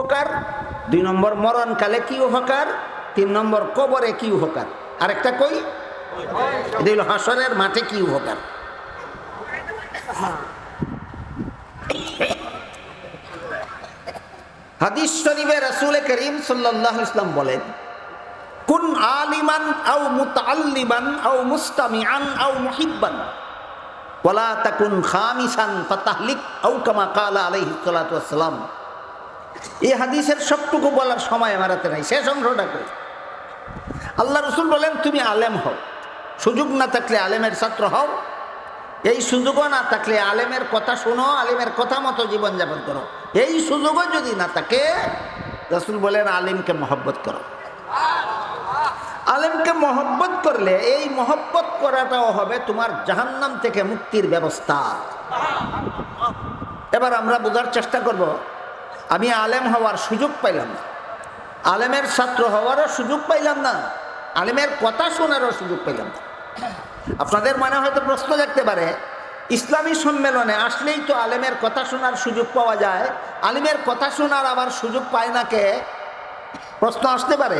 উপকার, 2 নম্বর মরণকালে কি উপকার, 3 নম্বর কবরে কি উপকার, আরেকটা কই, এটা হলো হাসরের মাঠে কি উপকার। হাদিস শরীফে রাসূল করিম সাল্লাল্লাহু আলাইহি ওয়াসাল্লাম বলেন, কুন আলিমান আও মুতাআল্লিমান আও মুস্তামিআন আও মুহিব্বান ওয়ালা তাকুন খামিসান ফাতাহলিক আও কামা ক্বালা আলাইহিস সালাতু ওয়াসসালাম। এই হাদিসের সবটুকু বলার সময় আমার হাতে নাই, শেষ অংশটা কই। আল্লাহ রাসূল বলেন, তুমি আলেম হও, সুযোগ না থাকলে আলেমের ছাত্র হও, এই সুযোগও না থাকলে আলেমের কথা শোনো, আলেমের কথা মতো জীবনযাপন করো। এই সুযোগও যদি না থাকে, রাসূল বলেন আলেমকে মহব্বত করো। আলেমকে মহব্বত করলে এই মহব্বত করাটাও হবে তোমার জাহান্নাম থেকে মুক্তির ব্যবস্থা। এবার আমরা বোঝার চেষ্টা করব, আমি আলেম হওয়ার সুযোগ পাইলাম না, আলেমের ছাত্র হওয়ারও সুযোগ পাইলাম না, আলেমের কথা শোনারও সুযোগ পাইলাম না। আপনাদের মনে হয়তো প্রশ্ন জাগতে পারে, ইসলামী সম্মেলনে আসলেই তো আলেমের কথা শোনার সুযোগ পাওয়া যায়, আলেমের কথা শোনার আবার সুযোগ পায় না কে? প্রশ্ন আসতে পারে।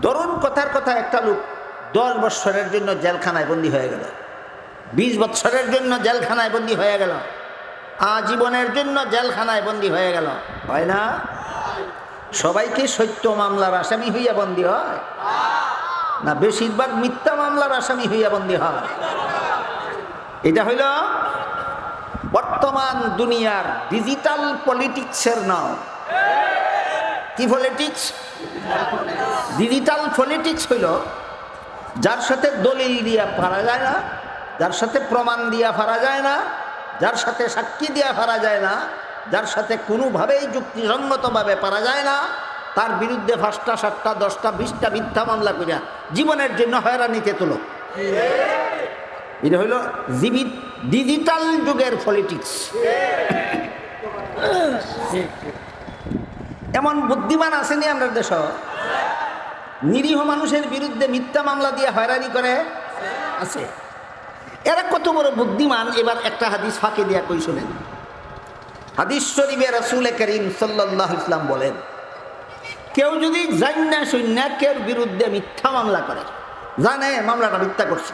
ধরুন কথার কথা একটা লোক 10 বৎসরের জন্য জেলখানায় বন্দী হয়ে গেল, 20 বৎসরের জন্য জেলখানায় বন্দী হয়ে গেল, আজীবনের জন্য জেলখানায় বন্দী হয়ে গেল, হয় না? সবাই কি সত্য মামলার আসামি হইয়া বন্দী হয়? না, বেশিরভাগ মিথ্যা মামলার আসামি হইয়া বন্দী হয়। এটা হইল বর্তমান দুনিয়ার ডিজিটাল পলিটিক্সের নাম। কি পলিটিক্স? ডিজিটাল পলিটিক্স হইল যার সাথে দলিল দিয়া পারা যায় না, যার সাথে প্রমাণ দিয়া পারা যায় না, যার সাথে সাক্ষী দিয়া পারা যায় না, যার সাথে কোনোভাবেই যুক্তিসঙ্গতভাবে পারা যায় না, তার বিরুদ্ধে 5টা 7টা 10টা 20টা মিথ্যা মামলা করিয়া জীবনের জন্য হয়রানিতে তুলো। এটা হইল ডিজিটাল যুগের পলিটিক্স। এমন বুদ্ধিমান আসেনি আমরা দেশ, নিরীহ মানুষের বিরুদ্ধে মিথ্যা মামলা দিয়ে হয়রানি করে আছে। এরা কত বড় বুদ্ধিমান, এবার একটা হাদিস ফাঁকি দিয়া কই শুনেন। হাদিস শরীফে রাসূল করিম সাল্লাল্লাহু আলাইহি ওয়াসাল্লাম বলেন, কেউ যদি জান্না শুন্না কেউ বিরুদ্ধে মিথ্যা মামলা করে, জানে মামলাটা মিথ্যা করছে,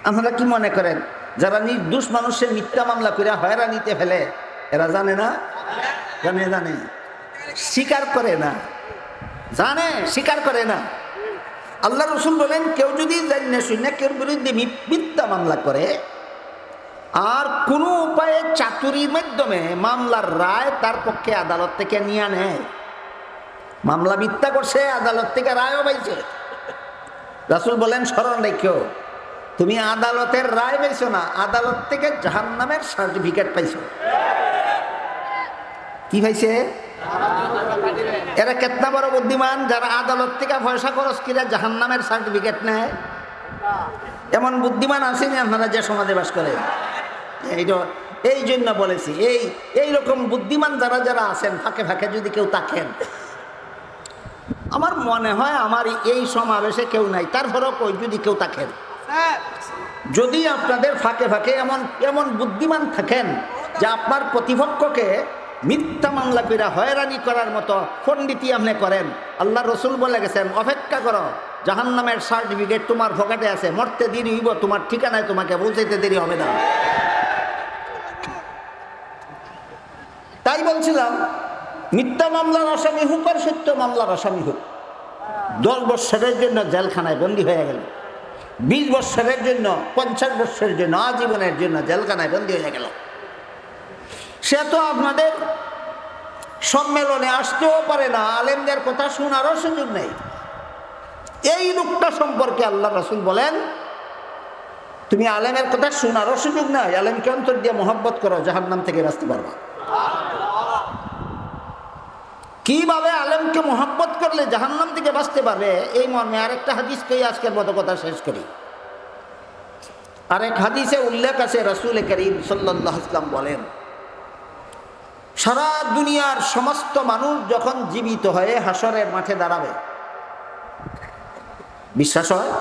আপনারা কি মনে করেন যারা নির্দোষ মানুষের মিথ্যা মামলা করে হয়রানিতে ফেলে এরা জানে না? জানে, জানে, স্বীকার করে না, জানে স্বীকার করে না। আল্লাহ রাসূল বলেন, কেউ যদি জান্না শুন্না কেউ বিরুদ্ধে মিথ্যা মামলা করে আর কোনো উপায়ে চাতুরির মাধ্যমে মামলার রায় তার পক্ষে আদালত থেকে নিয়ে নেয়, মামলা মিথ্যা করছে, আদালত থেকে রায়ও পাইছে, রাসূল বলেন স্মরণ রেখো, তুমি আদালতের রায় পাইছো না, আদালত থেকে জাহান্নামের সার্টিফিকেট পাইছো। কি পাইছে? এরা কেতনা বড় বুদ্ধিমান, যারা আদালত থেকে পয়সা খরচ করে জাহান্নামের সার্টিফিকেট নেয়। এমন বুদ্ধিমান আসেনি আপনারা যে সমাজে বাস করে। এই জন্য বলেছি, এইরকম বুদ্ধিমান যারা যারা আছেন ফাঁকে ফাঁকে যদি কেউ থাকেন, আমার মনে হয় আমার এই সমাবেশে কেউ নাই, তারপরেও কই যদি কেউ থাকেন, যদি আপনাদের ফাঁকে ফাঁকে এমন বুদ্ধিমান থাকেন যে আপনার প্রতিপক্ষকে মিথ্যা মামলা করে হয়রানি করার মতো পণ্ডিতি আপনি করেন, আল্লাহ রাসূল বলে গেছেন, অপেক্ষা করো, জাহান্নামের সার্টিফিকেট তোমার পকেটে আছে, মরতে দেরি হইব, তোমার ঠিকানায় তোমাকে পৌঁছাইতে দেরি হবে না। তাই বলছিলাম, মিথ্যা মামলার আসামি হোক আর সত্য মামলার আসামি হোক, 10 বৎসরের জন্য জেলখানায় বন্দী হয়ে গেল, 20 বৎসরের জন্য, 50 বৎসরের জন্য, আজীবনের জন্য জেলখানায় বন্দী হয়ে গেল, সে তো আপনাদের সম্মেলনে আসতেও পারে না, আলেমদের কথা শোনারও সুযোগ নেই। এই লোকটা সম্পর্কে আল্লাহ রাসূল বলেন, তুমি আলেমের কথা শোনারও সুযোগ নাই, আলেমকে অন্তর দিয়ে মহব্বত করো, জাহান্নাম থেকে বাঁচতে পারবা। কিভাবে আলেমকে মহব্বত করলে জাহান্নাম থেকে বাঁচতে পারবে, এই মর্মে আরেকটা হাদিস কই আজকের মতো কথা শেষ করি। আরেক হাদিসে উল্লেখ আছে, রাসূল করিম সাল্লাল্লাহু আলাইহি ওয়াসাল্লাম বলেন, সারা দুনিয়ার সমস্ত মানুষ যখন জীবিত হয়ে হাসরের মাঠে দাঁড়াবে, বিশ্বাস হয়?